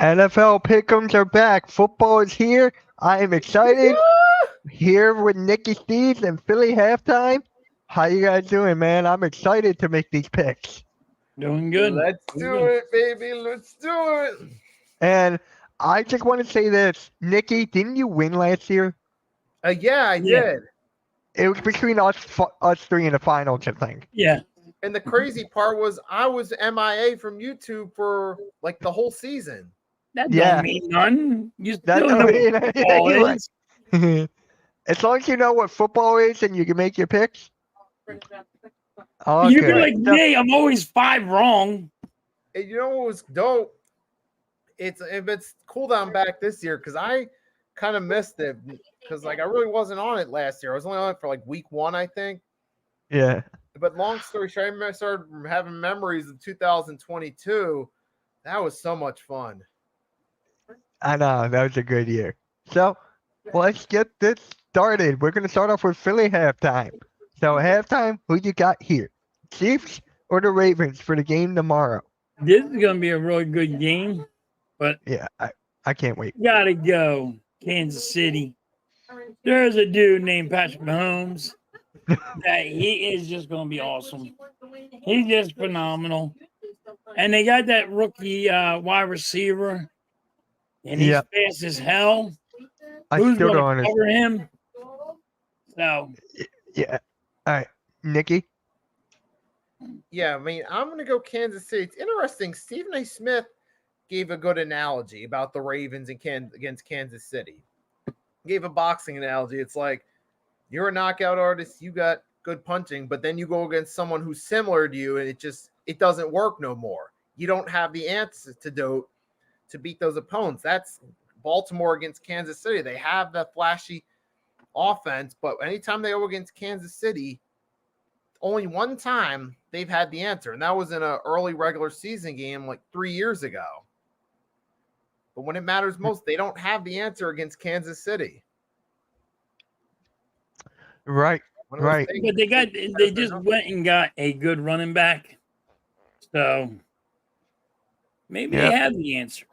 NFL Pickems are back. Football is here. I am excited. Here with Nicky Steves and Philly halftime. How you guys doing, man? I'm excited to make these picks. Doing good. Let's do it, baby. Let's do it. And I just want to say this. Nicky, didn't you win last year? Yeah, I Yeah. did. It was between us three in the finals, I think. Yeah. And the crazy part was I was MIA from YouTube for like the whole season. That Yeah. don't mean none. You That still don't know mean what anything, football you're right. is. As long as you know what football is and you can make your picks. You Okay. be like me. I'm always 5 wrong. And you know what was dope? It's cool that I'm back this year because I kind of missed it because like I really wasn't on it last year. I was only on it for like week 1, I think. Yeah. But long story short, I started having memories of 2022. That was so much fun. I know. That was a good year. So let's get this started. We're going to start off with Philly halftime. So halftime, who you got here? Chiefs or the Ravens for the game tomorrow? This is gonna be a really good game, but Yeah, I can't wait. gotta go Kansas City. There's a dude named Patrick Mahomes that he is just gonna be awesome. He's just phenomenal, and they got that rookie wide receiver, and he's Yeah. fast as hell. I Who's still gonna don't understand. cover him? So Yeah. All right, Nikki. Yeah, I mean, I'm going to go Kansas City. It's interesting. Stephen A. Smith gave a good analogy about the Ravens against Kansas City. Gave a boxing analogy. It's like you're a knockout artist, you got good punching, but then you go against someone who's similar to you, and it doesn't work no more. You don't have the antidote to beat those opponents. That's Baltimore against Kansas City. They have the flashy offense, but anytime they go against Kansas City, only one time they've had the answer, and that was in an early regular season game like 3 years ago. But when it matters most, they don't have the answer against Kansas City. Right. Right. but they just went and got a good running back. So maybe they have the answer.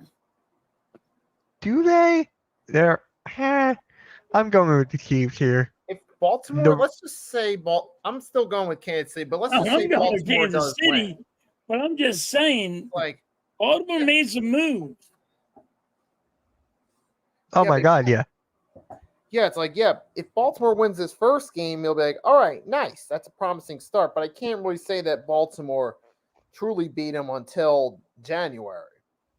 Do they? They're. I'm going with the Chiefs here. If Baltimore, let's just say I'm still going with Kansas City, but let's just say I'm going with Baltimore Kansas does City, win. but I'm just saying, Like Baltimore made some moves. Oh my God! Yeah. Yeah, it's like, if Baltimore wins this first game, you'll be like, all right, nice. That's a promising start. But I can't really say that Baltimore truly beat them until January.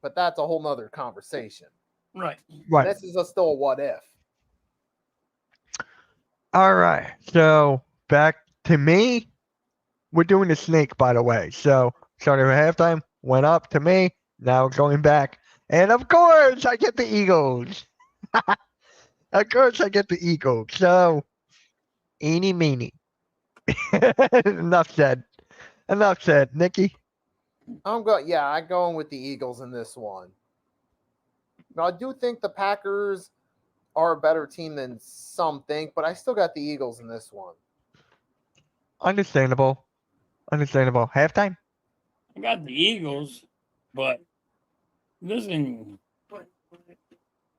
But that's a whole nother conversation. Right. This is still a what if. All right. So back to me. We're doing the snake, by the way. So started at halftime, went up to me. Now going back, and of course I get the Eagles. Of course I get the Eagles. So eeny meeny. Enough said. Enough said. Nikki. I'm going with the Eagles in this one. Now I do think the Packers are a better team than some think, but I still got the Eagles in this one. Understandable. Understandable. Halftime? I got the Eagles, but listen,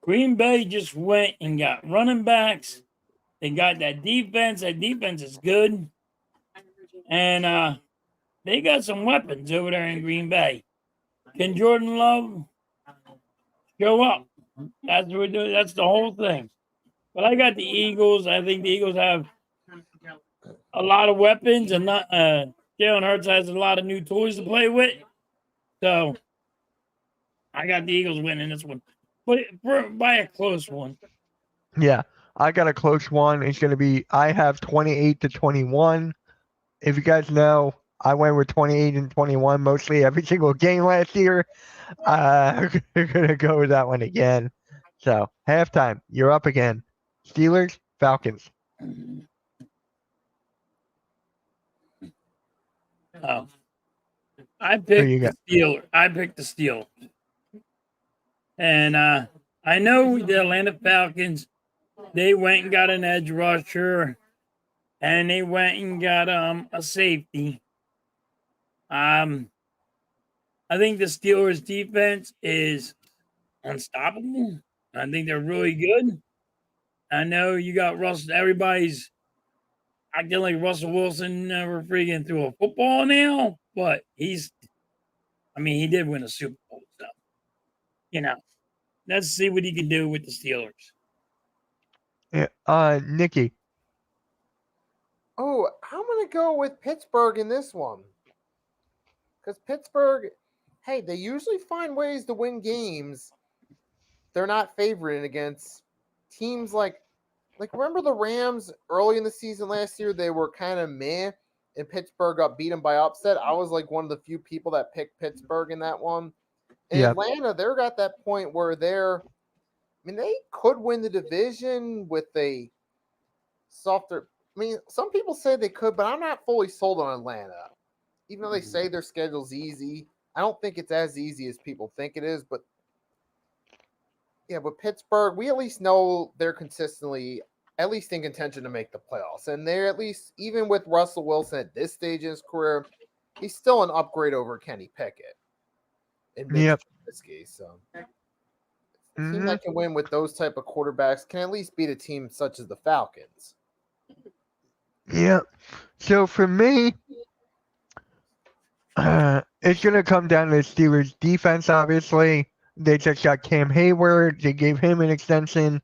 Green Bay just went and got running backs. They got that defense. That defense is good. And they got some weapons over there in Green Bay. Can Jordan Love show up? That's what we're doing. That's the whole thing. But I got the Eagles. I think the Eagles have a lot of weapons, and not Jalen Hurts has a lot of new toys to play with. So I got the Eagles winning this one, but by a close one. Yeah, I got a close one. It's going to be, I have 28-21. If you guys know, I went with 28 and 21 mostly every single game last year. We're going to go with that one again. So, halftime, you're up again. Steelers, Falcons. Oh, I picked the Steelers. And I know the Atlanta Falcons, they went and got an edge rusher, and they went and got a safety. I think the Steelers' defense is unstoppable. I think they're really good. I know you got Russell. Everybody's acting like Russell Wilson never freaking threw a football now, but he did win a Super Bowl. So, let's see what he can do with the Steelers. Yeah. Nikki. Oh, I'm going to go with Pittsburgh in this one. Because Pittsburgh, hey, they usually find ways to win games. They're not favored against teams like remember the Rams early in the season last year? They were kind of meh, and Pittsburgh got beaten by upset. I was like one of the few people that picked Pittsburgh in that one. And Yep. Atlanta, they're at that point where they could win the division with a softer. Some people say they could, but I'm not fully sold on Atlanta. Even though they say their schedule's easy, I don't think it's as easy as people think it is. But yeah, but Pittsburgh, we at least know they're consistently at least in contention to make the playoffs. And they're at least, even with Russell Wilson at this stage in his career, he's still an upgrade over Kenny Pickett in this case. So a team that can win with those type of quarterbacks can at least beat a team such as the Falcons. Yep. So for me, it's going to come down to the Steelers' defense, obviously. They just got Cam Hayward. They gave him an extension.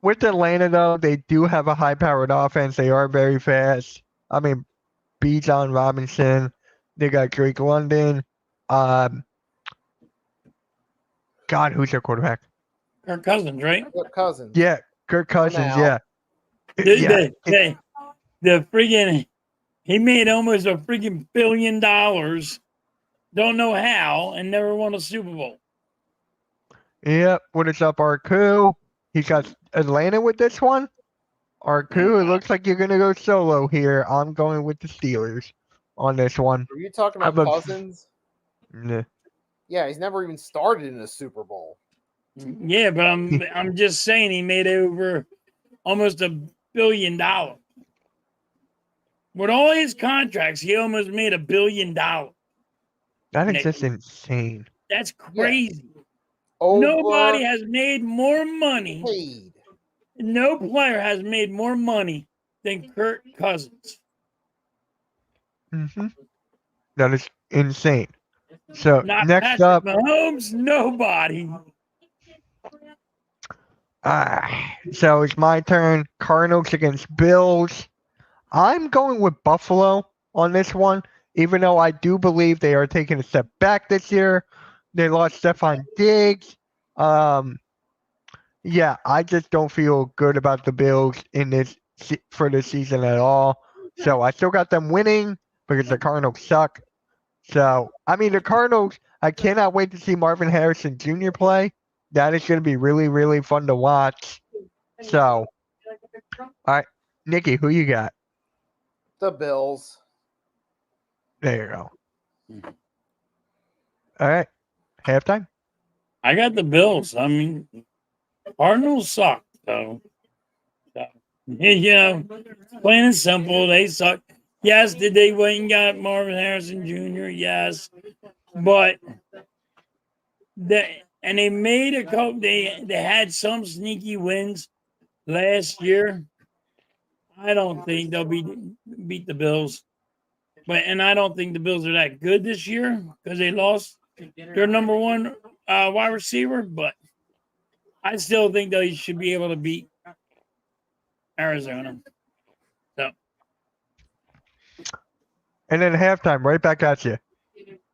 With Atlanta, though, they do have a high-powered offense. They are very fast. Bijan Robinson. They got Drake London. God, who's their quarterback? Kirk Cousins, right? Kirk Cousins. Yeah, Kirk Cousins, yeah. The freaking, he made almost a freaking $1 billion. Don't know how, and never won a Super Bowl. Yep. What is up, Arku? He got Atlanta with this one. Arku, it looks like you're going to go solo here. I'm going with the Steelers on this one. Are you talking about Cousins? Nah. Yeah, he's never even started in a Super Bowl. Yeah, but I'm just saying he made over almost $1 billion. With all his contracts, he almost made $1 billion. That is just insane. That's crazy. Yeah. Nobody has made more money. Paid. No player has made more money than Kirk Cousins. That is insane. So Not next Patrick up, Mahomes, nobody. So it's my turn. Cardinals against Bills. I'm going with Buffalo on this one, even though I do believe they are taking a step back this year. They lost Stephon Diggs. Yeah, I just don't feel good about the Bills for this season at all. So I still got them winning because the Cardinals suck. So, the Cardinals, I cannot wait to see Marvin Harrison Jr. play. That is going to be really, really fun to watch. So, all right, Nikki, who you got? The Bills. There you go. All right, halftime. I got the Bills. Cardinals suck, though. Plain and simple, they suck. Yes, did they went and got Marvin Harrison Jr.? Yes, but they made a couple. They had some sneaky wins last year. I don't think they'll beat the Bills, and I don't think the Bills are that good this year because they lost their number one wide receiver. But I still think they should be able to beat Arizona. So. And then halftime, right back at you.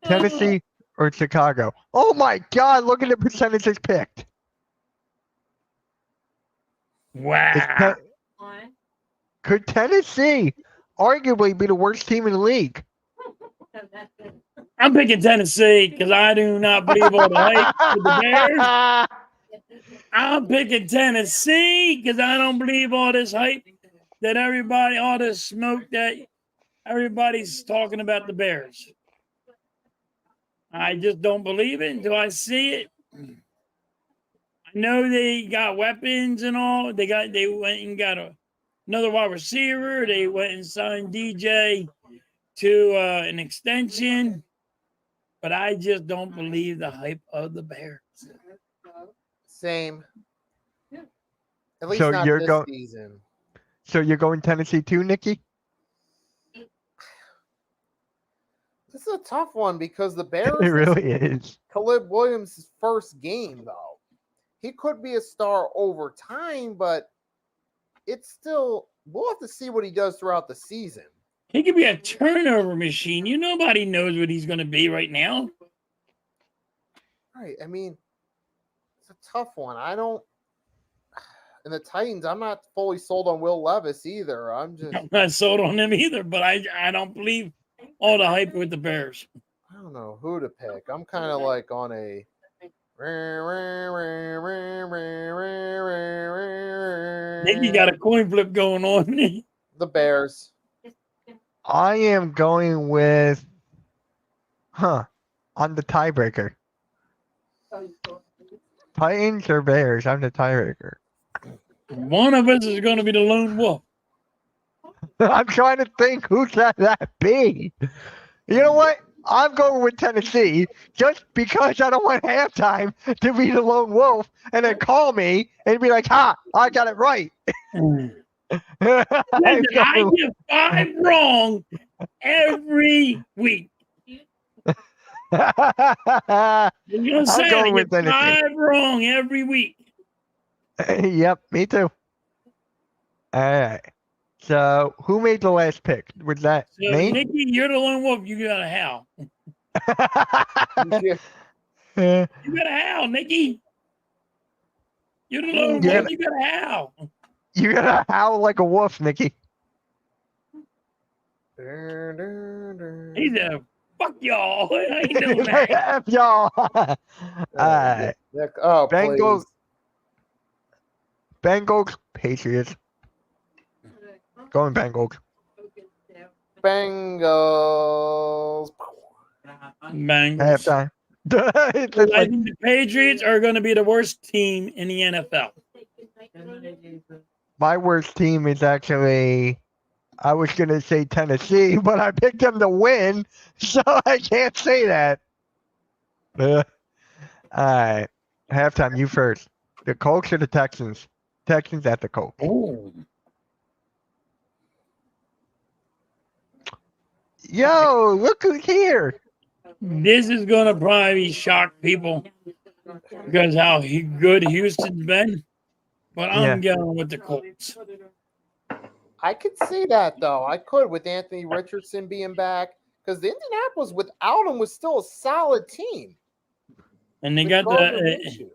Tennessee or Chicago? Oh my God! Look at the percentages picked. Wow. Could Tennessee arguably be the worst team in the league? I'm picking Tennessee because I do not believe all the hype with the Bears. I'm picking Tennessee because I don't believe all this hype that all this smoke that everybody's talking about the Bears. I just don't believe it until I see it. I know they got weapons and all. They went and got another wide receiver. They went and signed DJ to an extension. But I just don't believe the hype of the Bears. Same. At least So not you're this going. season. So you're going Tennessee too, Nikki? This is a tough one because the It Bears. really is. Caleb Williams' first game, though. He could be a star over time, but it's still. We'll have to see what he does throughout the season. He could be a turnover machine. Nobody knows what he's going to be right now. Right. I mean, it's a tough one. I don't. And the Titans, I'm not fully sold on Will Levis either. I'm not sold on him either, but I don't believe all the hype with the Bears. I don't know who to pick. I'm kind of like on a. Nicky got a coin flip going on. The Bears. I am going with, on the tiebreaker. Titans or Bears? I'm the tiebreaker. One of us is going to be the lone wolf. I'm trying to think who can that be. You know what? I'm going with Tennessee just because I don't want halftime to be the lone wolf and then call me and be like, "Ha! I got it right." Listen, I get 5 wrong every week. You're gonna say going I with get Tennessee. 5 wrong every week. Yep, me too. All right. So, who made the last pick? Was that So, me? Nicky, you're the lone wolf. You got a howl. Yeah. You got a howl, Nicky. You're the lone Yeah. wolf. You got a howl. You gotta howl like a wolf, Nikki. He said, "Fuck y'all." I ain't doing that. F y'all. All right. Oh, Bengals. please. Bengals. Patriots. Going Bengals. Bengals. Bengals. Halftime. It's just I like, think the Patriots are going to be the worst team in the NFL. my worst team is actually, I was going to say Tennessee, but I picked them to win, so I can't say that. All right. Halftime, you first. The Colts or the Texans? Texans at the Colts. Oh. Yo, look who's here. This is going to probably shock people because how good Houston's been. But I'm going with the Colts. I could see that though. I could with Anthony Richardson being back because the Indianapolis without him was still a solid team. And they With got Gardner Minshew.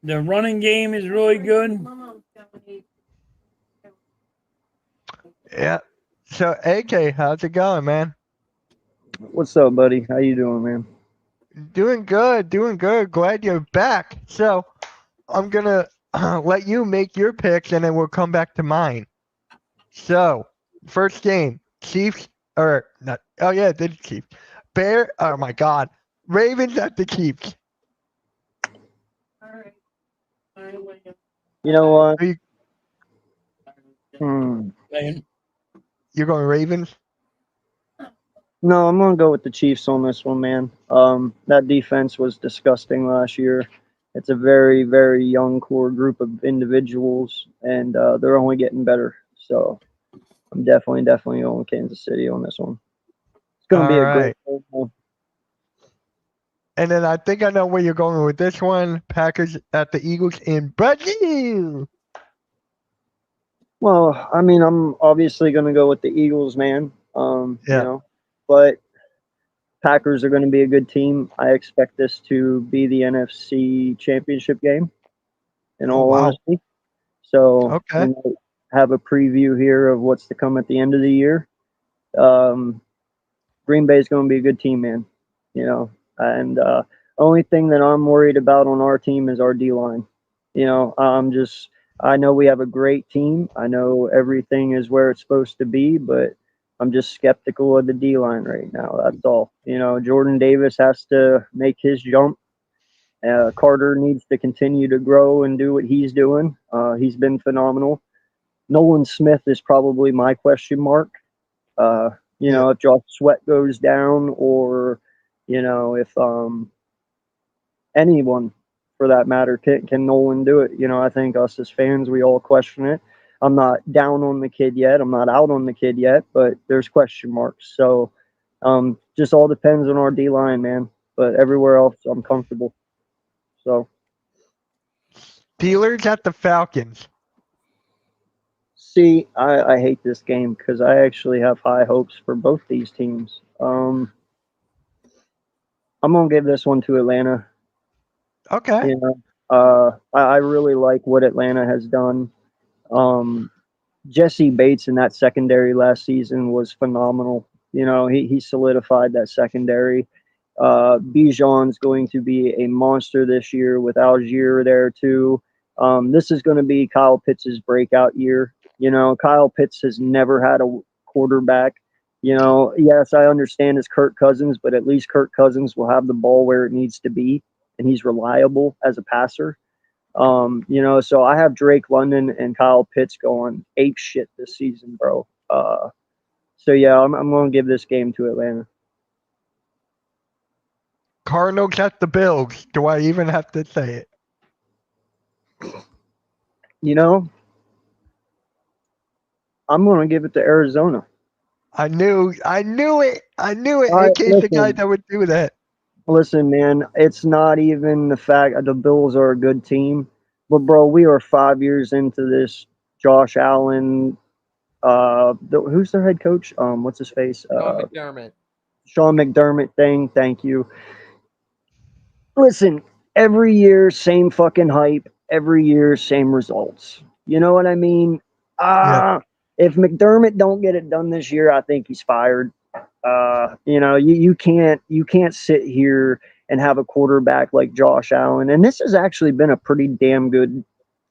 the running game is really good. Yeah. So, AK, how's it going, man? What's up, buddy? How you doing, man? Doing good, doing good. Glad you're back. So, I'm gonna let you make your picks, and then we'll come back to mine. So, first game, Chiefs or not? Oh yeah, it did Chiefs. Bear. Oh my God, Ravens at the Chiefs. You know what? Are you, you're going Ravens? No, I'm gonna go with the Chiefs on this one, man. That defense was disgusting last year. It's a very, very young core group of individuals, and they're only getting better. So I'm definitely going with Kansas City on this one. It's gonna be a great game. And then I think I know where you're going with this one. Packers at the Eagles in Brazil. Well, I mean, I'm obviously gonna go with the Eagles, man. You know, but Packers are going to be a good team. I expect this to be the NFC Championship game, in all honesty. So we might have a preview here of what's to come at the end of the year. Green Bay is going to be a good team, man. You know, and only thing that I'm worried about on our team is our D-line. You know, I know we have a great team. I know everything is where it's supposed to be, but I'm just skeptical of the D-line right now. That's all. You know, Jordan Davis has to make his jump. Carter needs to continue to grow and do what he's doing. He's been phenomenal. Nolan Smith is probably my question mark. You know, if Josh Sweat goes down or, you know, if anyone for that matter. Can Nolan do it? I think us as fans, we all question it. I'm not down on the kid yet. I'm not out on the kid yet, but there's question marks. So just all depends on our D line, man. But everywhere else, I'm comfortable. So Steelers at the Falcons. see, I hate this game because I actually have high hopes for both these teams. I'm gonna give this one to Atlanta. Okay. I really like what Atlanta has done. Jesse Bates in that secondary last season was phenomenal. He solidified that secondary. Bijan's going to be a monster this year with Algier there too. This is going to be Kyle Pitts' breakout year. Kyle Pitts has never had a quarterback. Yes, I understand it's Kirk Cousins, but at least Kirk Cousins will have the ball where it needs to be, and he's reliable as a passer. So I have Drake London and Kyle Pitts going ape shit this season, bro. So yeah, I'm going to give this game to Atlanta. Cardinals at the Bills. Do I even have to say it? I'm going to give it to Arizona. I knew it. I, In case the guy that would do that. Listen, man, it's not even the fact the Bills are a good team, but bro, we are 5 years into this Josh Allen. Who's their head coach? What's his face? McDermott. Sean McDermott thing. Thank you. Listen, every year, same fucking hype. Every year, same results. You know what I mean? Yeah. If McDermott don't get it done this year, I think he's fired. You can't sit here and have a quarterback like Josh Allen. And this has actually been a pretty damn good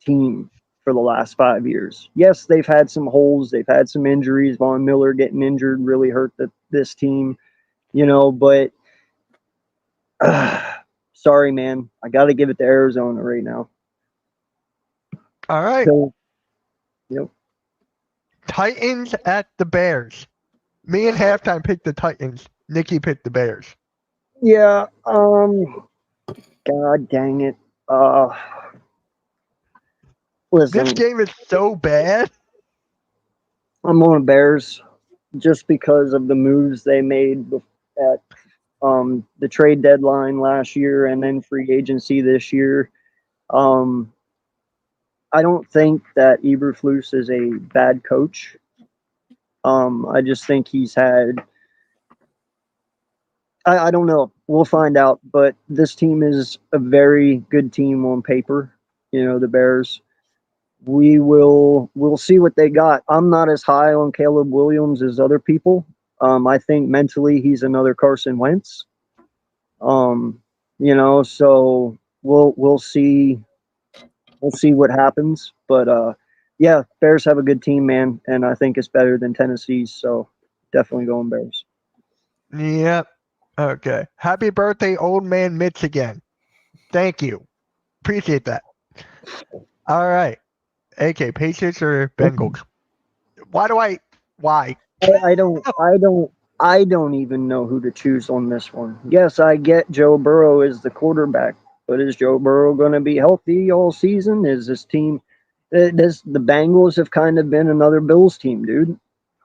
team for the last 5 years. Yes, they've had some holes, they've had some injuries. Von Miller getting injured really hurt this team, but sorry, man. I got to give it to Arizona right now. All right. So, yep. Titans at the Bears. Me and halftime picked the Titans. Nikki picked the Bears. Yeah. God dang it. Listen, This game is so bad. I'm on Bears just because of the moves they made at the trade deadline last year and then free agency this year. I don't think that Eberflus is a bad coach. I just think he's had. I don't know. We'll find out. But this team is a very good team on paper. The Bears. We'll see what they got. I'm not as high on Caleb Williams as other people. I think mentally he's another Carson Wentz. So we'll see. We'll see what happens. But yeah, Bears have a good team, man, and I think it's better than Tennessee's. So definitely going Bears. Yep. Okay. Happy birthday, old man Mitch again. Thank you. Appreciate that. All right. AK, Patriots or Bengals? Why? I don't even know who to choose on this one. Yes, I get Joe Burrow is the quarterback, but is Joe Burrow going to be healthy all season? Is this team? The Bengals have kind of been another Bills team, dude.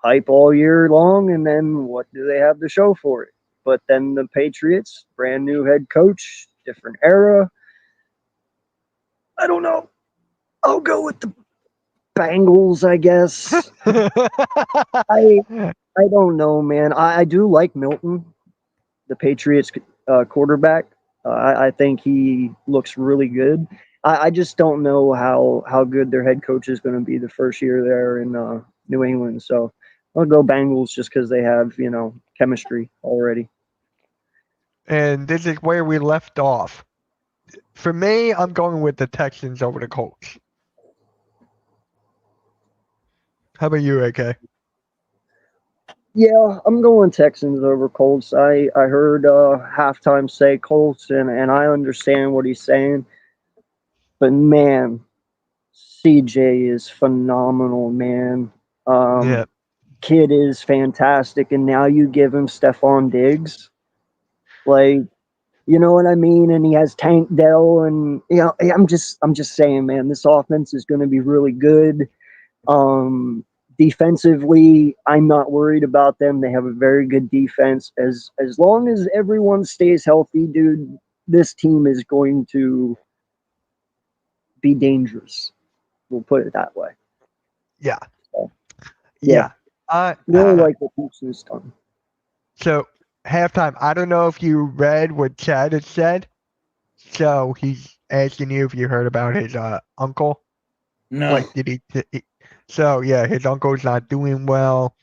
Hype all year long, and then what do they have to show for it? But then the Patriots, brand new head coach, different era. I don't know. I'll go with the Bengals, I guess. I don't know, man. I do like Milton, the Patriots quarterback. I think he looks really good. I just don't know how good their head coach is going to be the first year there in New England. So I'll go Bengals just because they have chemistry already. And this is where we left off. For me, I'm going with the Texans over the Colts. How about you, AK? Yeah, I'm going Texans over Colts. I heard halftime say Colts, and I understand what he's saying. But man, CJ is phenomenal, man. Yeah. Kid is fantastic, and now you give him Stephon Diggs. Like, You know what I mean? And he has Tank Dell, and I'm just saying, man, this offense is going to be really good. Defensively, I'm not worried about them. They have a very good defense. As long as everyone stays healthy, dude, this team is going to be dangerous. We'll put it that way. Yeah. So, Yeah. really like what Houston's done. So halftime, I don't know if you read what Chad had said. So he's asking you if you heard about his uncle. No. Like, so yeah, his uncle's not doing well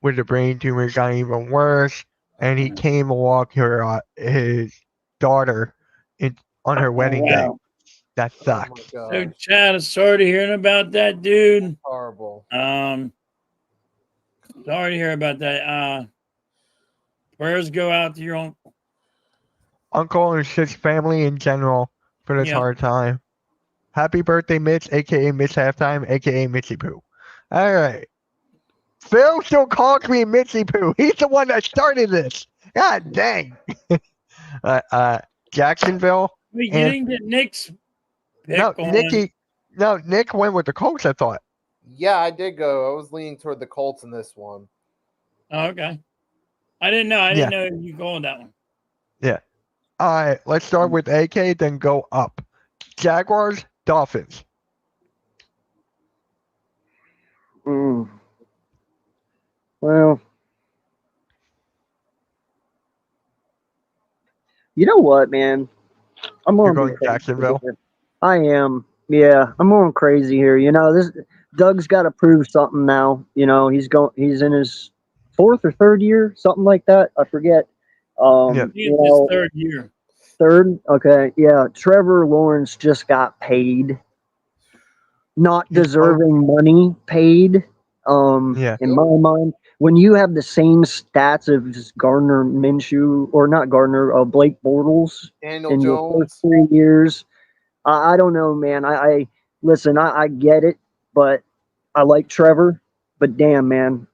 with the brain tumor. It's got even worse, and he came to walk his daughter on her wedding day. Wow. That Oh my sucks. So, gosh. Chad, I'm sorry to hearing about that, dude. Horrible. Sorry to hear about that. Prayers go out to your uncle. Uncle and his family in general for this Yeah. hard time. Happy birthday, Mitch, aka Mitch Halftime, aka Mitchy Poo. All right. Phil still calls me Mitchy Poo. He's the one that started this. God dang. Jacksonville. Wait, you And didn't get Nick's pick no, on. Nick went with the Colts, I thought. Yeah, I did go. I was leaning toward the Colts in this one. Oh, okay. I didn't know. I didn't know you called that one. Yeah. All right. Let's start with AK, then go up. Jaguars, Dolphins. Well, you know what, man? I'm You're gonna be going crazy Jacksonville? here. I am. Yeah, I'm going crazy here. This Doug's got to prove something now. He's in his fourth or third year, something like that. I forget. Yeah. He's his third year. Third. Okay, yeah. Trevor Lawrence just got paid. Not deserving money paid. Yeah. In my mind, when you have the same stats of just Gardner Minshew, or not Gardner, Blake Bortles Daniel in your Jones. first 3 years, I don't know, man. I listen. I get it, but I like Trevor. But damn, man,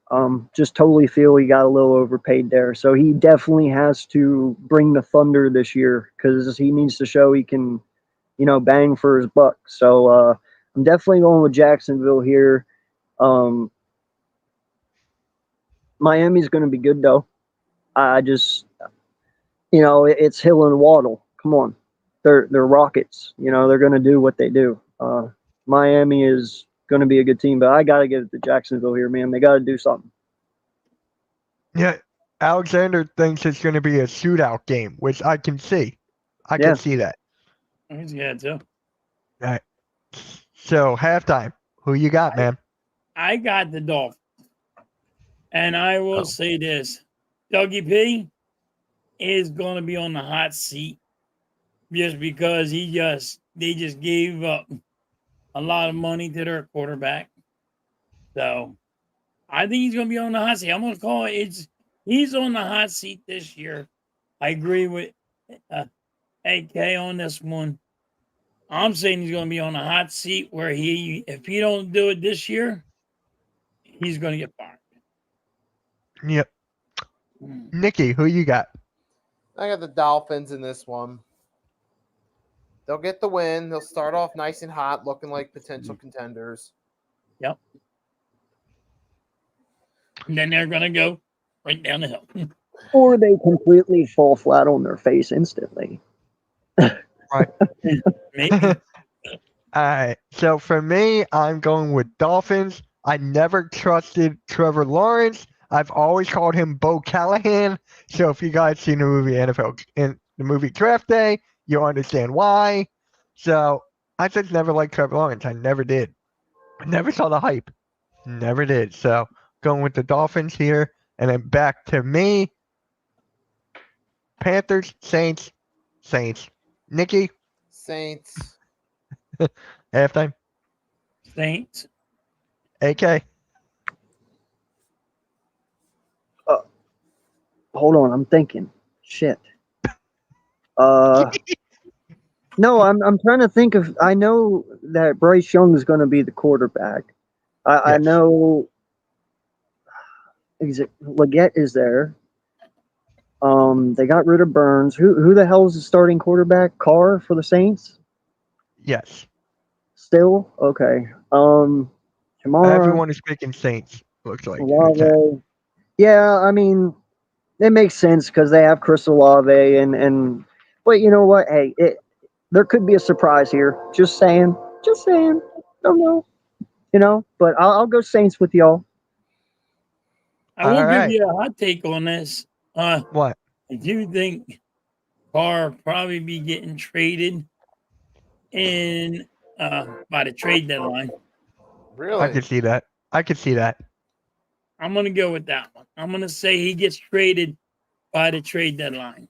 just totally feel he got a little overpaid there. So he definitely has to bring the thunder this year because he needs to show he can, bang for his buck. So I'm definitely going with Jacksonville here. Miami's going to be good though. I just, it's Hill and Waddle. Come on, they're Rockets. They're going to do what they do. Miami is going to be a good team, but I got to give it to Jacksonville here, man. They got to do something. Yeah. Alexander thinks it's going to be a shootout game, which I can see. I can see that. Yeah, too. All right. So halftime, who you got, man? I got the Dolphins. And I will say this. Dougie P is going to be on the hot seat just because they just gave up a lot of money to their quarterback. So I think he's going to be on the hot seat. I'm going to call it. He's on the hot seat this year. I agree with AK on this one. I'm saying he's going to be on the hot seat where if he don't do it this year, he's going to get fired. Yep. Nikki, who you got? I got the Dolphins in this one. They'll get the win. They'll start off nice and hot, looking like potential contenders. Yep. And then they're going to go right down the hill. Or they completely fall flat on their face instantly. Right. Maybe. All right. So for me, I'm going with Dolphins. I never trusted Trevor Lawrence. I've always called him Bo Callahan. So if you guys seen the movie NFL in the movie Draft Day, you'll understand why. So I just never liked Trevor Lawrence. I never did. I never saw the hype. Never did. So going with the Dolphins here. And then back to me. Panthers, Saints. Nikki, Saints. halftime. Saints. AK. Hold on, I'm thinking. Shit. No, I'm trying to think of. I know that Bryce Young is going to be the quarterback. I Yes. know. Leggett is there. They got rid of Burns. Who the hell is the starting quarterback? Carr for the Saints? Yes. Still? Okay. Kamara, Everyone is picking Saints, looks like, in the chat. Olave. Yeah, I mean, it makes sense because they have Chris Olave but you know what? Hey, there could be a surprise here. Just saying. Just saying. Don't know. But I'll go Saints with y'all. I will All give right. you a hot take on this. What? I do think Carr probably be getting traded in by the trade deadline. Really? I can see that. I can see that. I'm gonna go with that one. I'm gonna say he gets traded by the trade deadline.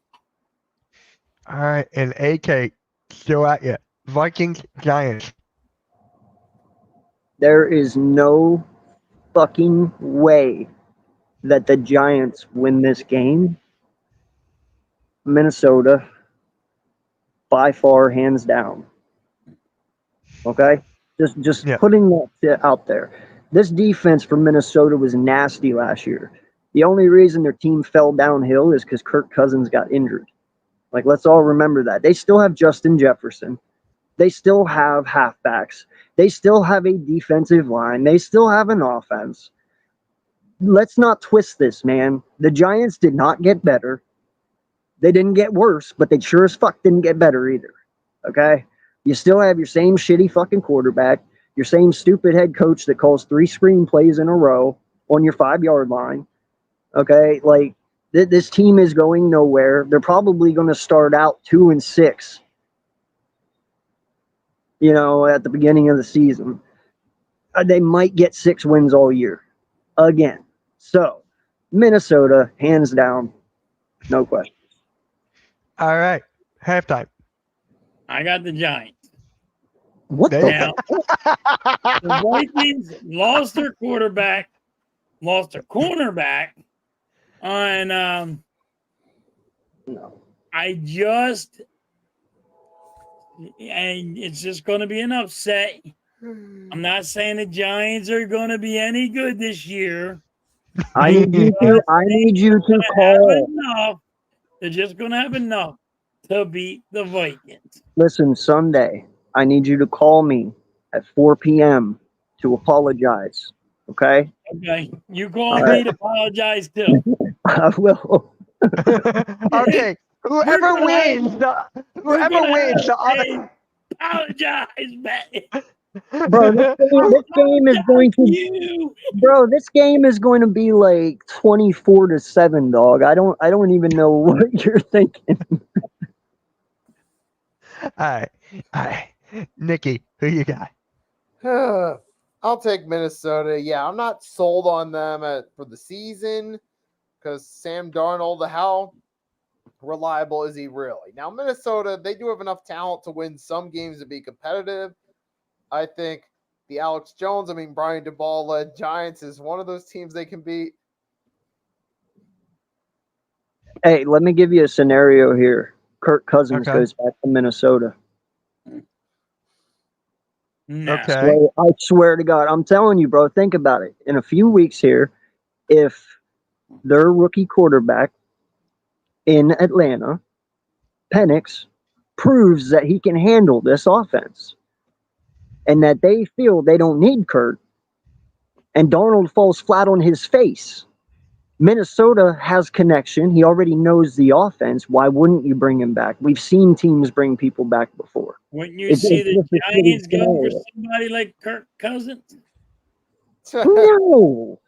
All right. And AK, still at you. Vikings, Giants. There is no fucking way that the Giants win this game. Minnesota, by far, hands down. Okay? Just Yeah. putting that out there. This defense for Minnesota was nasty last year. The only reason their team fell downhill is because Kirk Cousins got injured. Like, let's all remember that. They still have Justin Jefferson. They still have halfbacks. They still have a defensive line. They still have an offense. Let's not twist this, man. The Giants did not get better. They didn't get worse, but they sure as fuck didn't get better either. Okay? You still have your same shitty fucking quarterback, your same stupid head coach that calls 3 screenplays in a row on your 5-yard line. Okay? Like, this team is going nowhere. They're probably going to start out 2-6, at the beginning of the season. They might get 6 wins all year. Again. So, Minnesota, hands down, no question. All right. Halftime. I got the Giants. What There the you Now, the Vikings lost their quarterback, lost their cornerback, and No. and it's just going to be an upset. I'm not saying the Giants are going to be any good this year. I need you to call. They're just going to have enough to beat the Vikings. Listen, Sunday, I need you to call me at 4 p.m. to apologize. Okay? Okay, you call All me right. to apologize too. I will. Okay. Whoever We're gonna have- wins, We're gonna have the other. a apologize, man. Bro, this game is going to You. Bro, this game is going to be like 24-7, dog. I don't even know what you're thinking. All right. Nikki, who you got? I'll take Minnesota. Yeah, I'm not sold on them for the season because Sam Darnold, how reliable is he really? Now, Minnesota, they do have enough talent to win some games and be competitive. I think the Alex Jones, Brian Daboll-led Giants is one of those teams they can beat. Hey, let me give you a scenario here. Kirk Cousins Okay. goes back to Minnesota. No. Okay. I swear to God, I'm telling you, bro, think about it. In a few weeks here, if their rookie quarterback in Atlanta, Penix, proves that he can handle this offense and that they feel they don't need Kurt, and Darnold falls flat on his face, Minnesota has connection. He already knows the offense. Why wouldn't you bring him back? We've seen teams bring people back before. Wouldn't you see the Giants go for somebody like Kirk Cousins? No.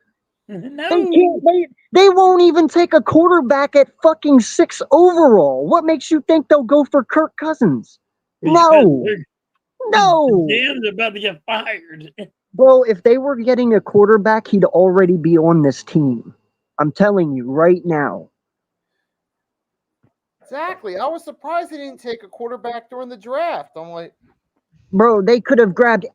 No. They won't even take a quarterback at fucking 6 overall. What makes you think they'll go for Kirk Cousins? No. Dan's about to get fired. Bro, if they were getting a quarterback, he'd already be on this team. I'm telling you right now. Exactly. I was surprised they didn't take a quarterback during the draft. I'm like, Bro, they could have grabbed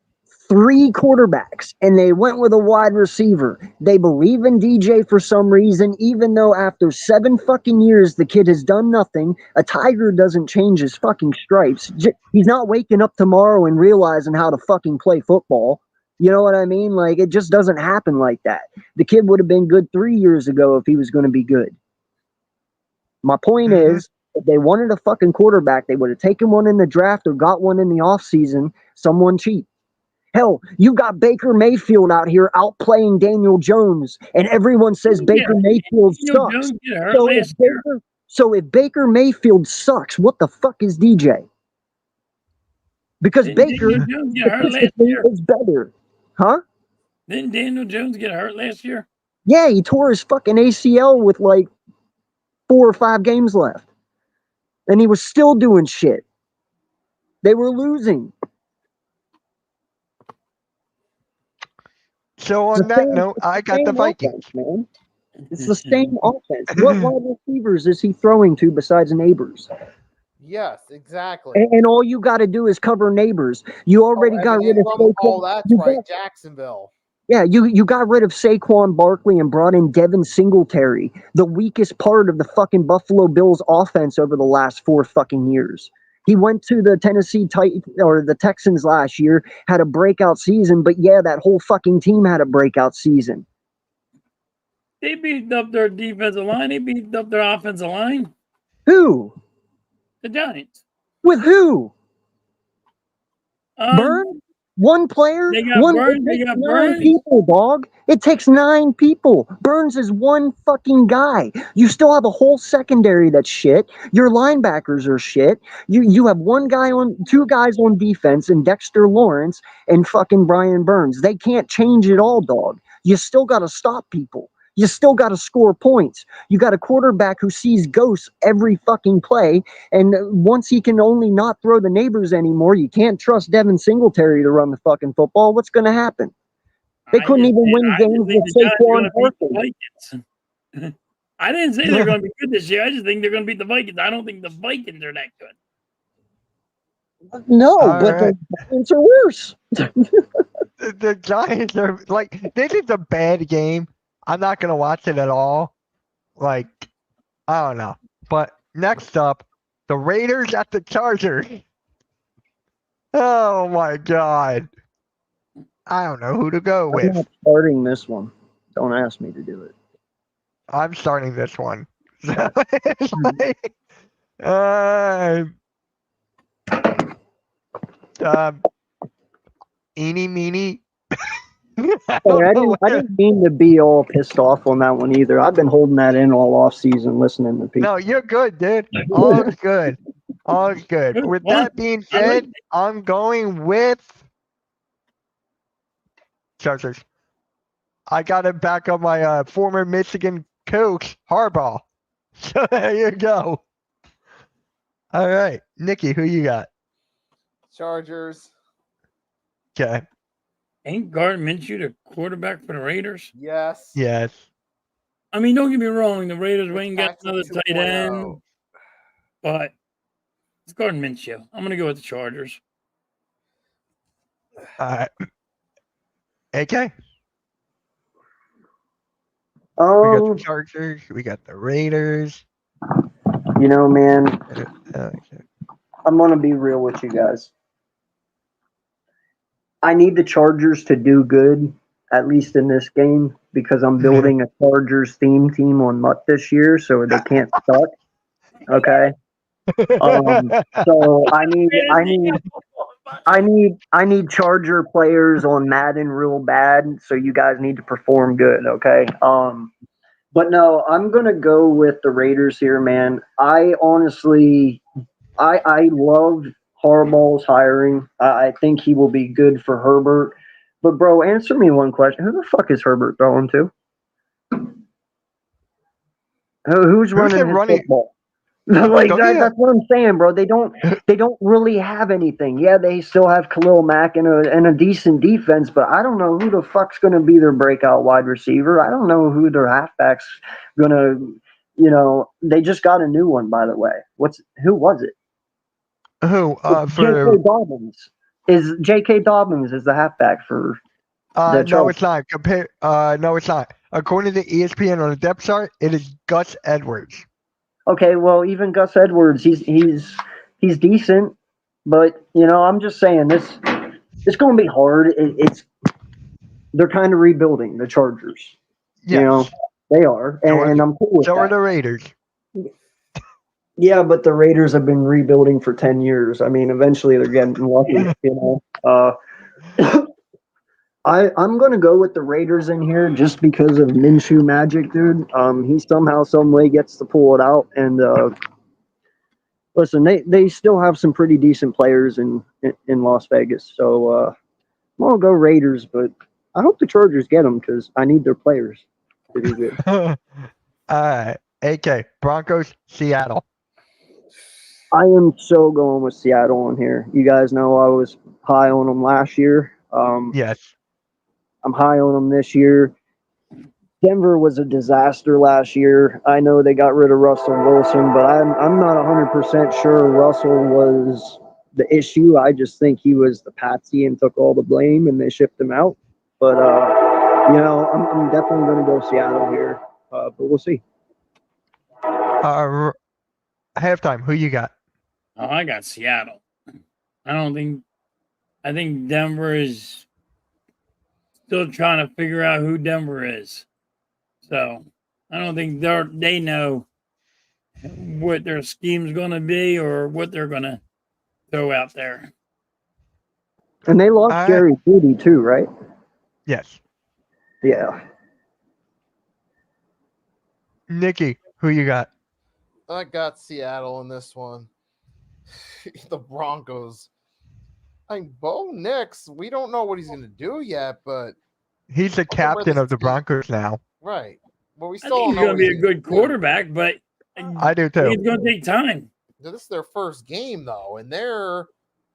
3 quarterbacks and they went with a wide receiver. They believe in DJ for some reason, even though after 7 fucking years the kid has done nothing. A tiger doesn't change his fucking stripes. He's not waking up tomorrow and realizing how to fucking play football. You know what I mean? Like, it just doesn't happen like that. The kid would have been good 3 years ago if he was going to be good. My point Mhm. is, if they wanted a fucking quarterback, they would have taken one in the draft or got one in the offseason, someone cheap. Hell, you got Baker Mayfield out here outplaying Daniel Jones, and everyone says Yeah, Baker Mayfield Daniel sucks. Jones get hurt So if last year. Baker Mayfield sucks, what the fuck is DJ? Because Didn't Baker Daniel Jones get hurt last statistically year? is better. Huh? Didn't Daniel Jones get hurt last year? Yeah, he tore his fucking ACL with like 4 or 5 games left. And he was still doing shit. They were losing. So It's on the that same, note, it's I the got the same Vikings. offense, man. It's the same offense. What wide receivers is he throwing to besides Neighbors? Yes, exactly. And all you got to do is cover Neighbors. You already got rid of Saquon. Oh, that's You right, got- Jacksonville. yeah, you got rid of Saquon Barkley and brought in Devin Singletary, the weakest part of the fucking Buffalo Bills offense over the last 4 fucking years. He went to the the Texans last year, had a breakout season, but yeah, that whole fucking team had a breakout season. They beat up their defensive line. They beat up their offensive line. Who? The Giants. With who? Um, Burns? One player? They got One. It Burns. They takes got 9 Burns. people, dog. It takes 9 people. Burns is one fucking guy. You still have a whole secondary that's shit. Your linebackers are shit. You have 2 guys on defense, and Dexter Lawrence and fucking Brian Burns. They can't change it all, dog. You still got to stop people. You still got to score points. You got a quarterback who sees ghosts every fucking play. And once he can only not throw the Neighbors anymore, you can't trust Devin Singletary to run the fucking football. What's going to happen? They couldn't even win games with the Giants are Saquon going to beat the Barkley. Vikings. I didn't say they're going to be good this year. I just think they're going to beat the Vikings. I don't think the Vikings are that good. No, All but right. the Giants are worse. The Giants are like, this is a bad game. I'm not gonna watch it at all. Like, I don't know. But next up, the Raiders at the Chargers. Oh my god. I don't know who to go I'm with. not starting this one. Don't ask me to do it. I'm starting this one. So it's like, eeny meeny. I Hey, don't I know didn't. I didn't mean to be all pissed off on that one either. I've been holding that in all off season, listening to people. No, you're good, dude. All's good. All's good. Good With one. that being I like said, it. I'm going with Chargers. I got to back up my former Michigan coach, Harbaugh. So there you go. All right. Nikki, who you got? Chargers. Okay. Ain't Gardner Minshew the quarterback for the Raiders? Yes. Yes. I mean, don't get me wrong. The Raiders It's ain't got Paxton another tight 2.0. end, but it's Gardner Minshew. I'm going to go with the Chargers. All right. AK. We got the Chargers. We got the Raiders. You know, man, Okay. I'm gonna be real with you guys. I need the Chargers to do good, at least in this game, because I'm building a Chargers theme team on Mutt this year, so they can't suck. Okay. So I need Charger players on Madden real bad, so you guys need to perform good, okay? But no, I'm gonna go with the Raiders here, man. I honestly I love Harbaugh's hiring. I think he will be good for Herbert. But bro, answer me one question. Who the fuck is Herbert throwing to? Who's running his football? Like that's what I'm saying, bro. They don't really have anything. Yeah, they still have Khalil Mack and a decent defense, but I don't know who the fuck's gonna be their breakout wide receiver. I don't know who their halfback's gonna. They just got a new one, by the way. Who was it? Who? J.K. Dobbins. J.K. Dobbins is the halfback for the no, it's not. No, it's not. According to ESPN on the depth chart, it is Gus Edwards. Okay, well, even Gus Edwards, he's decent, but I'm just saying it's going to be hard. They're kind of rebuilding the Chargers. Yes. They are, and I'm cool with So that. are the Raiders. Yeah, but the Raiders have been rebuilding for 10 years. I mean, eventually they're getting lucky, you know. I'm going to go with the Raiders in here just because of Minshew magic, dude. He somehow, some way gets to pull it out. And listen, they still have some pretty decent players in Las Vegas. So I'm going to go Raiders, but I hope the Chargers get them because I need their players to do good. All right. AK, Broncos, Seattle. I am so going with Seattle in here. You guys know I was high on them last year. Yes. I'm high on them this year. Denver was a disaster last year. I know they got rid of Russell Wilson, but I'm not 100% sure Russell was the issue. I just think he was the patsy and took all the blame, and they shipped him out. But you know, I'm definitely going to go Seattle here, but we'll see. Halftime, who you got? Oh, I got Seattle. I think Denver is still trying to figure out who Denver is. So I don't think they know what their scheme's going to be or what they're going to throw out there. And they lost All right. Jerry Jeudy too, right? Yes. Yeah. Nikki, who you got? I got Seattle in this one. The Broncos. I mean, Bo Nix, we don't know what he's going to do yet, but He's the captain of the Broncos now. right. Well, we I still think don't he's know going what to be he's a gonna good do. quarterback, but I do too. it's going to take time. This is their first game, though, and they're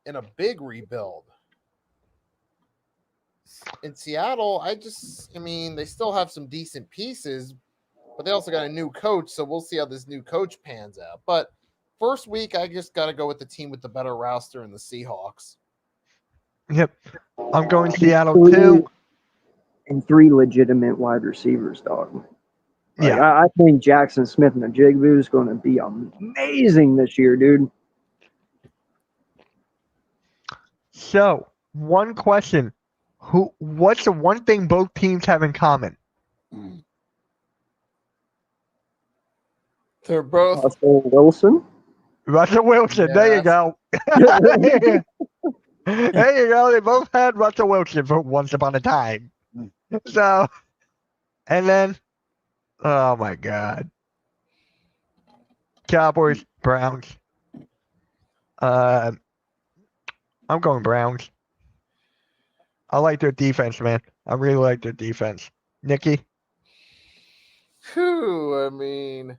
in a big rebuild. In Seattle, I mean, they still have some decent pieces, but they also got a new coach, so we'll see how this new coach pans out. But first week, I just got to go with the team with the better roster and the Seahawks. Yep. I'm going Seattle too. And 3 legitimate wide receivers, dog. Like, Yeah. I think Jackson Smith and the Jigaboo is going to be amazing this year, dude. So, one question. What's the one thing both teams have in common? They're both Russell Wilson. Russell Wilson. Yeah, There you go. There you go. They both had Russell Wilson for once upon a time. So, and then, oh my God. Cowboys, Browns. I'm going Browns. I like their defense, man. I really like their defense. Nikki? I mean,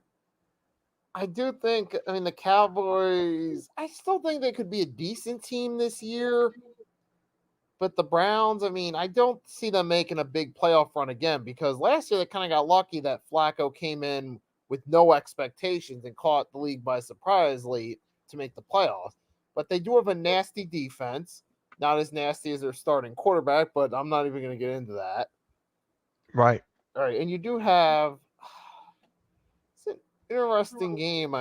I do think, the Cowboys, I still think they could be a decent team this year. But the Browns, I don't see them making a big playoff run again because last year they kind of got lucky that Flacco came in with no expectations and caught the league by surprise late to make the playoffs. But they do have a nasty defense. Not as nasty as their starting quarterback, but I'm not even going to get into that. Right. All right. And you do have it's an interesting game.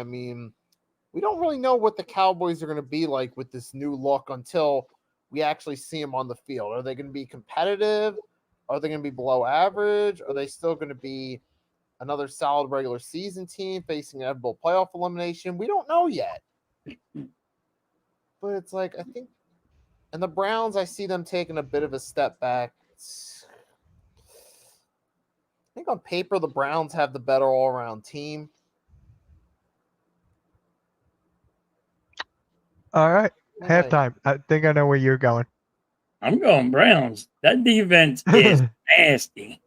We don't really know what the Cowboys are going to be like with this new look until we actually see them on the field. Are they going to be competitive? Are they going to be below average? Are they still going to be another solid regular season team facing inevitable playoff elimination? We don't know yet. But it's like, I think, and the Browns, I see them taking a bit of a step back. I think on paper, the Browns have the better all-around team. All right. Okay. Halftime. I think I know where you're going. I'm going Browns. That defense is nasty.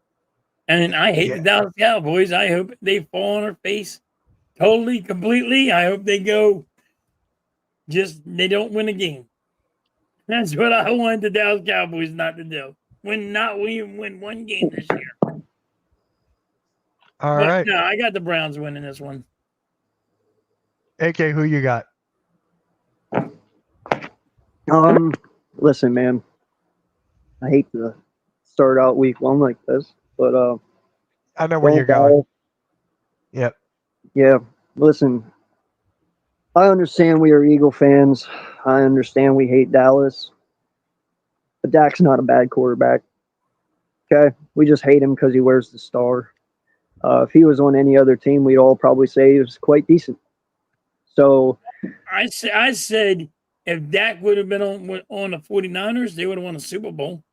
And I hate the Dallas Cowboys. I hope they fall on their face totally, completely. I hope they they don't win a game. That's what I want the Dallas Cowboys not to do. Win one game this year. All But right. no, I got the Browns winning this one. AK, who you got? Listen, man. I hate to start out week 1 like this, but I know where you're going. Yep. Yeah. Listen, I understand we are Eagle fans. I understand we hate Dallas. But Dak's not a bad quarterback. Okay? We just hate him because he wears the star. If he was on any other team, we'd all probably say he was quite decent. So I said if Dak would have been on the 49ers, they would have won a Super Bowl.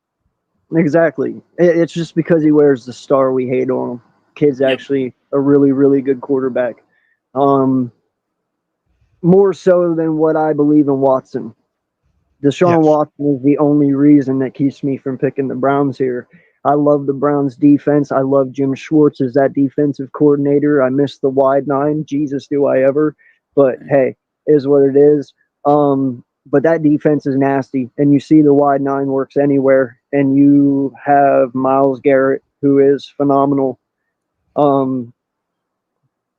exactly, it's just because he wears the star we hate on him. Kid's Yep. actually a really, really good quarterback. More so than what I believe in Watson. Deshaun Yes. Watson is the only reason that keeps me from picking the Browns here. I love the Browns defense. I love Jim Schwartz as that defensive coordinator. I miss the wide nine. Jesus, do I ever. But hey, is what it is. But that defense is nasty. And you see the wide nine works anywhere. And you have Myles Garrett, who is phenomenal.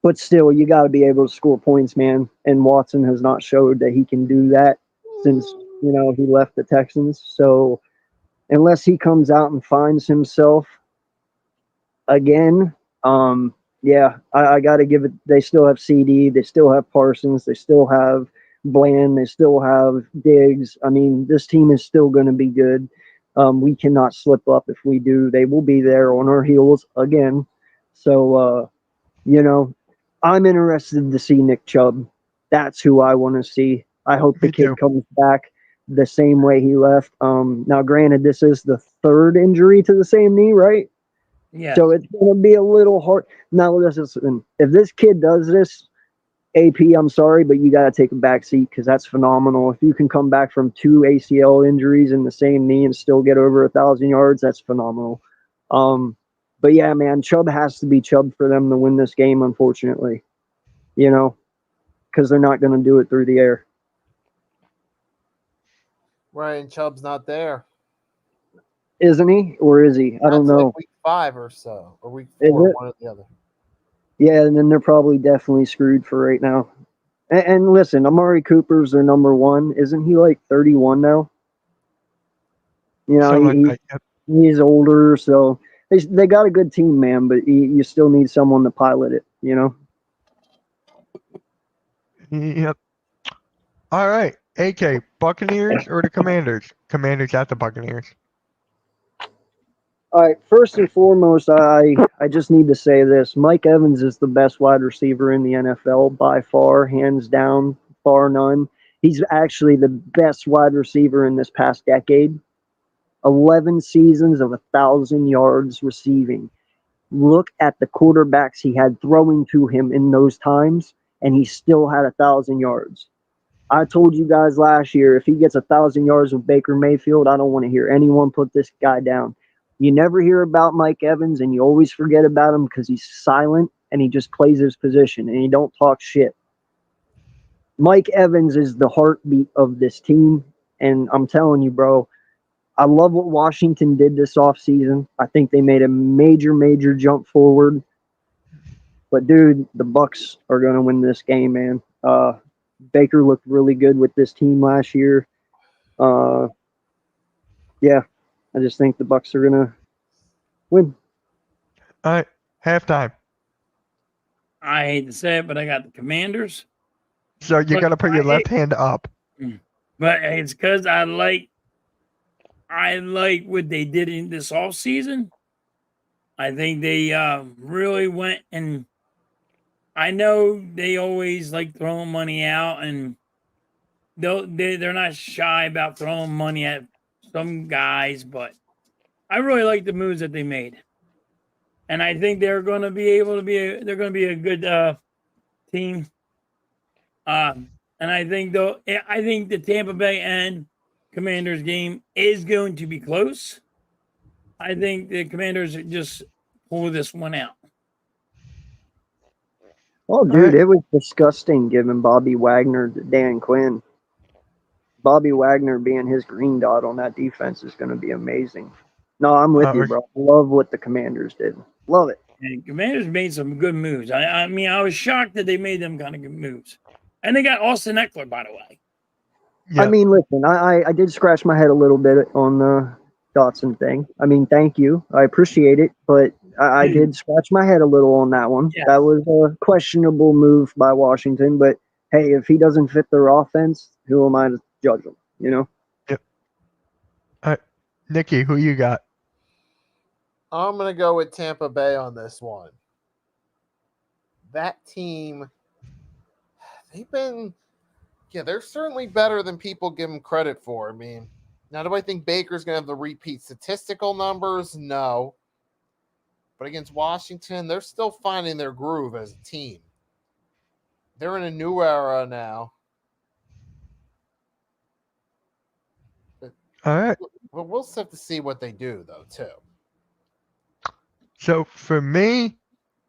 But still, you got to be able to score points, man. And Watson has not showed that he can do that since he left the Texans. So unless he comes out and finds himself again, yeah, I got to give it. They still have CD, they still have Parsons, they still have Bland, they still have Diggs. I mean, this team is still going to be good. We cannot slip up. If we do, they will be there on our heels again. So, I'm interested to see Nick Chubb. That's who I want to see. I hope the Me too. kid comes back the same way he left. Now, granted, this is the third injury to the same knee, right? Yeah. So it's going to be a little hard. Now, listen, if this kid does this, AP, I'm sorry, but you got to take a back seat because that's phenomenal. If you can come back from 2 ACL injuries in the same knee and still get over 1,000 yards, that's phenomenal. But yeah, man, Chubb has to be Chubb for them to win this game, unfortunately, because they're not going to do it through the air. Ryan Chubb's not there. Isn't he? Or is he? I don't That's know. like week 5 or so, or week Is 4, it? one or the other. Yeah, and then they're probably definitely screwed for right now. And listen, Amari Cooper's their number one. Isn't he like 31 now? Something like that. Yep. He's older, so they got a good team, man. But you still need someone to pilot it. Yep. All right. AK, Buccaneers or the Commanders? Commanders at the Buccaneers. All right. First and foremost, I just need to say this: Mike Evans is the best wide receiver in the NFL by far, hands down, bar none. He's actually the best wide receiver in this past decade. 11 seasons of 1,000 yards receiving. Look at the quarterbacks he had throwing to him in those times, and he still had 1,000 yards. I told you guys last year, if he gets 1,000 yards with Baker Mayfield, I don't want to hear anyone put this guy down. You never hear about Mike Evans, and you always forget about him because he's silent and he just plays his position and he don't talk shit. Mike Evans is the heartbeat of this team, and I'm telling you, bro, I love what Washington did this offseason. I think they made a major, major jump forward. But dude, the Bucks are going to win this game, man. Baker looked really good with this team last year. Yeah, I just think the Bucks are going to win. All right. Halftime. I hate to say it, but I got the Commanders. So you But got to put your left hand up. But it's because I like what they did in this off season. I think they really went, and I know they always like throwing money out, and they're not shy about throwing money at some guys, but I really like the moves that they made, and I think they're going to be able to they're going to be a good team. And I think the Tampa Bay and Commanders game is going to be close. I think the Commanders just pull this one out. Oh, dude, it was disgusting giving Bobby Wagner to Dan Quinn. Bobby Wagner being his green dot on that defense is going to be amazing. No, I'm with you, bro. Love what the Commanders did. Love it. And Commanders made some good moves. I mean, I was shocked that they made them kind of good moves. And they got Austin Eckler, by the way. Yep. I mean, listen, I did scratch my head a little bit on the Dotson thing. I mean, thank you. I appreciate it, but I did scratch my head a little on that one. Yeah. That was a questionable move by Washington, but hey, if he doesn't fit their offense, who am I to judge him, Yep. All right. Nikki, who you got? I'm going to go with Tampa Bay on this one. That team, they're certainly better than people give them credit for. I mean, now do I think Baker's going to have the repeat statistical numbers? No. But against Washington, they're still finding their groove as a team. They're in a new era now. All right. But we'll just have to see what they do, though, too. So for me,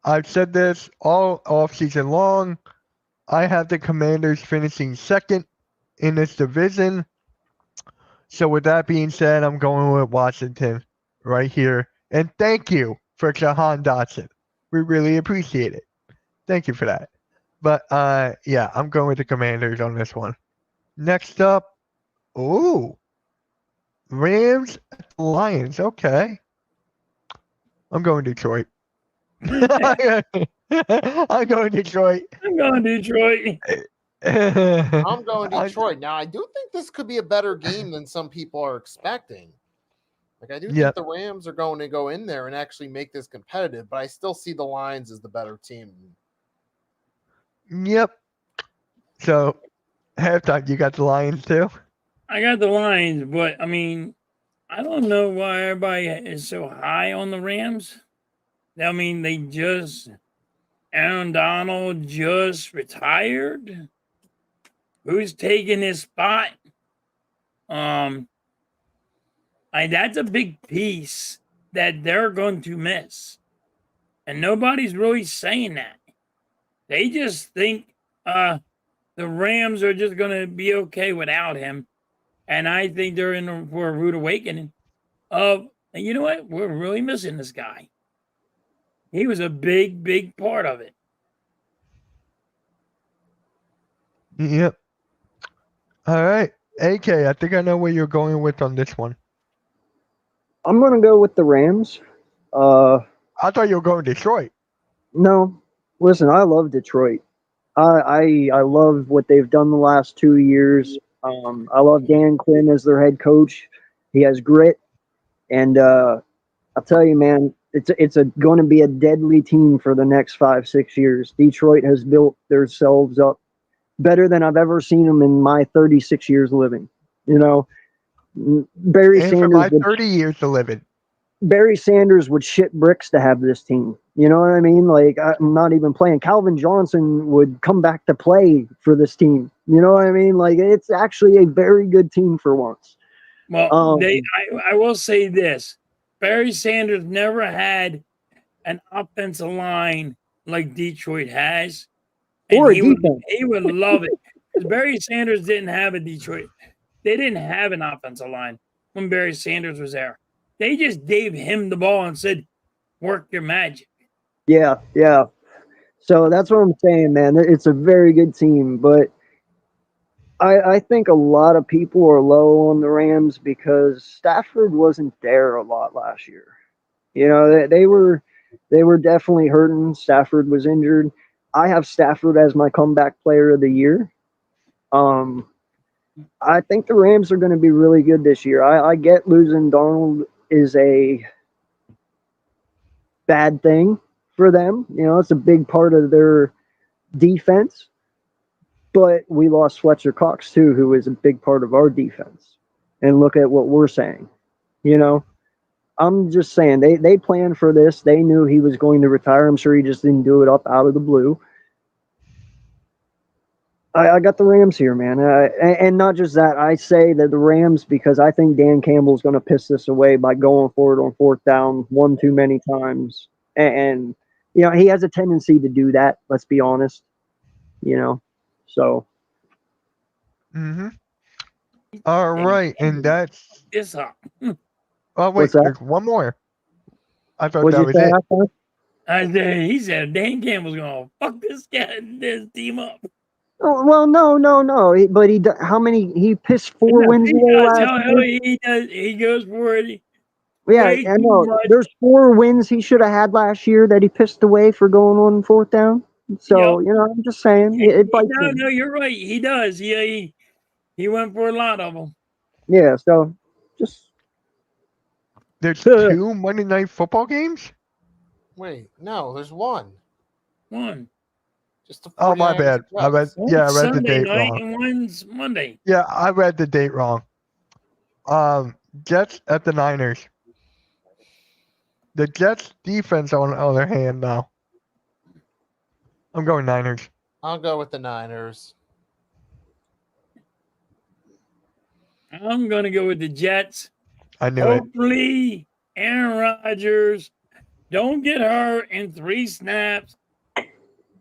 I've said this all offseason long. I have the Commanders finishing second in this division. So with that being said, I'm going with Washington right here. And thank you for Jahan Dotson. We really appreciate it. Thank you for that. But yeah, I'm going with the Commanders on this one. Next up, Rams at the Lions. Okay. I'm going Detroit. I'm going Detroit. I'm going Detroit. I'm going Detroit. Now, I do think this could be a better game than some people are expecting. Like, I do think the Rams are going to go in there and actually make this competitive, but I still see the Lions as the better team. Yep. So, halftime, you got the Lions too? I got the Lions, but I mean, I don't know why everybody is so high on the Rams. I mean, Aaron Donald just retired. Who's taking his spot? That's a big piece that they're going to miss. And nobody's really saying that. They just think the Rams are just going to be okay without him. And I think they're in for a rude awakening of, and you know what? We're really missing this guy. He was a big, big part of it. Yep. All right. AK, I think I know where you're going with on this one. I'm going to go with the Rams. I thought you were going Detroit. No. Listen, I love Detroit. I love what they've done the last 2 years. I love Dan Quinn as their head coach. He has grit. And I'll tell you, man, it's going to be a deadly team for the next 5-6 years. Detroit has built themselves up better than I've ever seen them in my 36 years living. You know, Barry And Sanders. For my 30 years to live in. Barry Sanders would shit bricks to have this team. You know what I mean? Like, I'm not even playing. Calvin Johnson would come back to play for this team. You know what I mean? Like, it's actually a very good team for once. Well, I will say this. Barry Sanders never had an offensive line like Detroit has. And or a he defense. would love it. Because Barry Sanders didn't have a Detroit. They didn't have an offensive line when Barry Sanders was there. They just gave him the ball and said, work your magic. Yeah. So that's what I'm saying, man. It's a very good team, but I think a lot of people are low on the Rams because Stafford wasn't there a lot last year. You know, they were definitely hurting. Stafford was injured. I have Stafford as my comeback player of the year. I think the Rams are going to be really good this year. I get losing Donald is a bad thing for them. You know, it's a big part of their defense. But we lost Fletcher Cox too, who is a big part of our defense. And look at what we're saying. You know, I'm just saying they planned for this. They knew he was going to retire. I'm sure he just didn't do it up out of the blue. I got the Rams here, man. And not just that, I say that the Rams because I think Dan Campbell's going to piss this away by going for it on fourth down one too many times. And you know, he has a tendency to do that, let's be honest. You know, so. Mm-hmm. All right, and that's... It's up. Oh, wait, there's one more. I thought that was it. He said Dan Campbell's going to fuck this team up. Oh, well, no. But how many? He pissed 4 wins away last year. He does. He goes for it. Yeah, I know. There's 4 wins he should have had last year that he pissed away for going on fourth down. So, you know, I'm just saying. No, you're right. He does. Yeah, he went for a lot of them. Yeah, so just. There's 2 Monday Night Football games? Wait, no, there's one. One. Just the 49ers Oh, my bad. I read. Jets. Yeah, I One's read the Sunday date night wrong. and one's Monday. Yeah, I read the date wrong. Jets at the Niners. The Jets defense, on the other hand, now. I'm going Niners. I'll go with the Niners. I'm going to go with the Jets. I knew it. Hopefully, Aaron Rodgers don't get hurt in 3 snaps.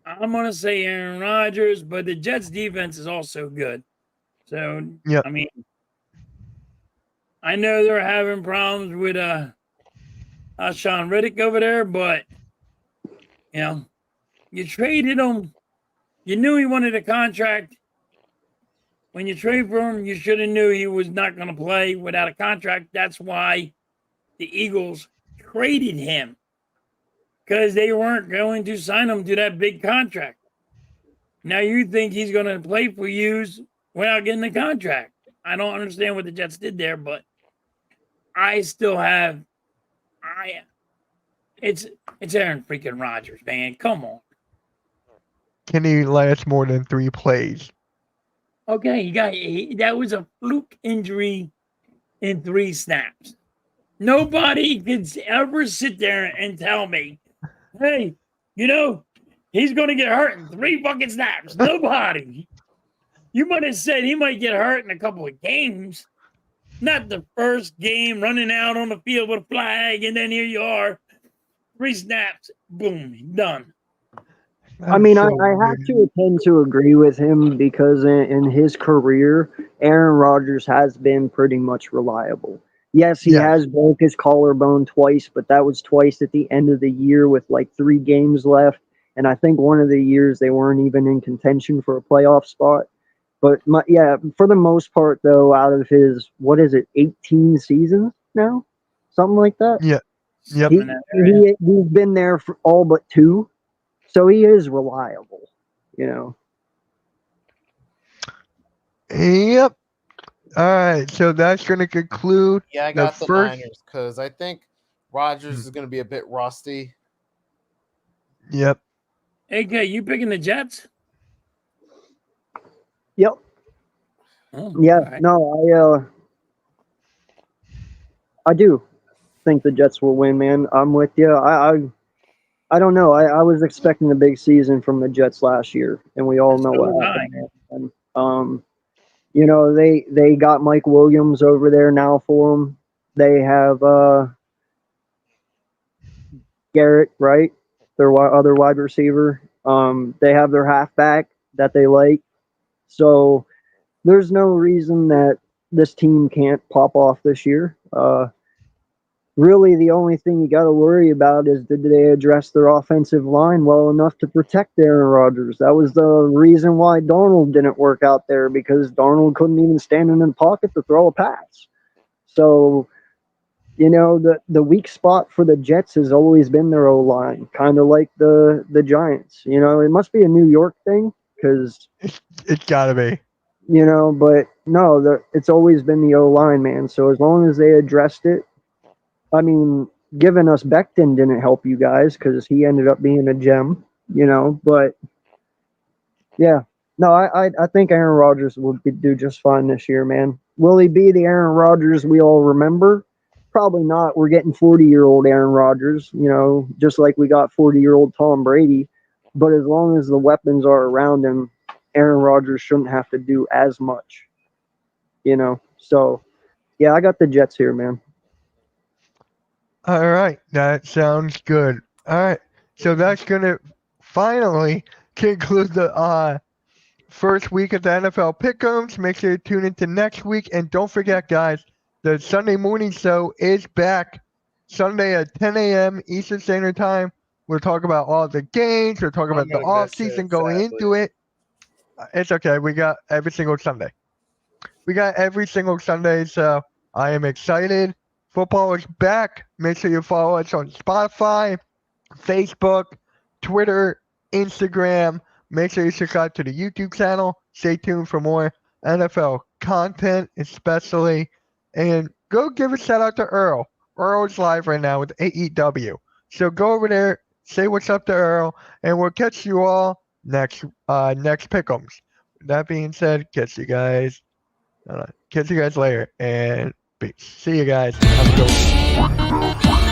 I'm going to say Aaron Rodgers, but the Jets defense is also good. So, Yep. I mean, I know they're having problems with Sean Riddick over there, but, you know, you traded him. You knew he wanted a contract. When you trade for him, you should have knew he was not going to play without a contract. That's why the Eagles traded him, because they weren't going to sign him to that big contract. Now you think he's going to play for you without getting the contract. I don't understand what the Jets did there, but I still have it's Aaron freaking Rodgers, man. Come on. Can he last more than 3 plays? Okay, that was a fluke injury in 3 snaps. Nobody could ever sit there and tell me, hey, he's going to get hurt in 3 fucking snaps. Nobody. You might have said he might get hurt in a couple of games. Not the first game running out on the field with a flag, and then here you are. 3 snaps. Boom. Done. I mean, I have to tend to agree with him because in his career, Aaron Rodgers has been pretty much reliable. Yes, he has broke his collarbone twice, but that was twice at the end of the year with like 3 games left. And I think one of the years they weren't even in contention for a playoff spot. But for the most part, though, out of his, 18 seasons now? Something like that? Yeah. Yep. He's been there for all but 2. So he is reliable, Yep. All right. So that's going to conclude. Yeah, I got the Niners because I think Rodgers is going to be a bit rusty. Yep. AK, you picking the Jets? Yep. Oh, yeah. right. No, I do think the Jets will win, man. I'm with you. I don't know. I was expecting a big season from the Jets last year, and we all know what happened. And, they got Mike Williams over there now for them. They have Garrett, right? Their other wide receiver. They have their halfback that they like. So there's no reason that this team can't pop off this year. Really, the only thing you got to worry about is did they address their offensive line well enough to protect Aaron Rodgers? That was the reason why Darnold didn't work out there, because Darnold couldn't even stand in the pocket to throw a pass. So, the weak spot for the Jets has always been their O-line, kind of like the Giants. It must be a New York thing because it's got to be. But no, it's always been the O-line, man. So as long as they addressed it, I mean, giving us Becton didn't help you guys because he ended up being a gem, But yeah, no, I think Aaron Rodgers will do just fine this year, man. Will he be the Aaron Rodgers we all remember? Probably not. We're getting 40-year-old Aaron Rodgers, just like we got 40-year-old Tom Brady. But as long as the weapons are around him, Aaron Rodgers shouldn't have to do as much, So, yeah, I got the Jets here, man. All right. That sounds good. All right. So that's going to finally conclude the first week of the NFL Pickems. Make sure you tune into next week. And don't forget, guys, the Sunday morning show is back Sunday at 10 a.m. Eastern Standard Time. We'll talk about all the games. We'll talk about the offseason going into it. It's okay. We got every single Sunday. So I am excited. Football is back. Make sure you follow us on Spotify, Facebook, Twitter, Instagram. Make sure you subscribe to the YouTube channel. Stay tuned for more NFL content, especially. And go give a shout out to Earl. Earl's live right now with AEW. So go over there, say what's up to Earl, and we'll catch you all next Pickems. That being said, catch you guys later, and peace. See you guys. Have a good one.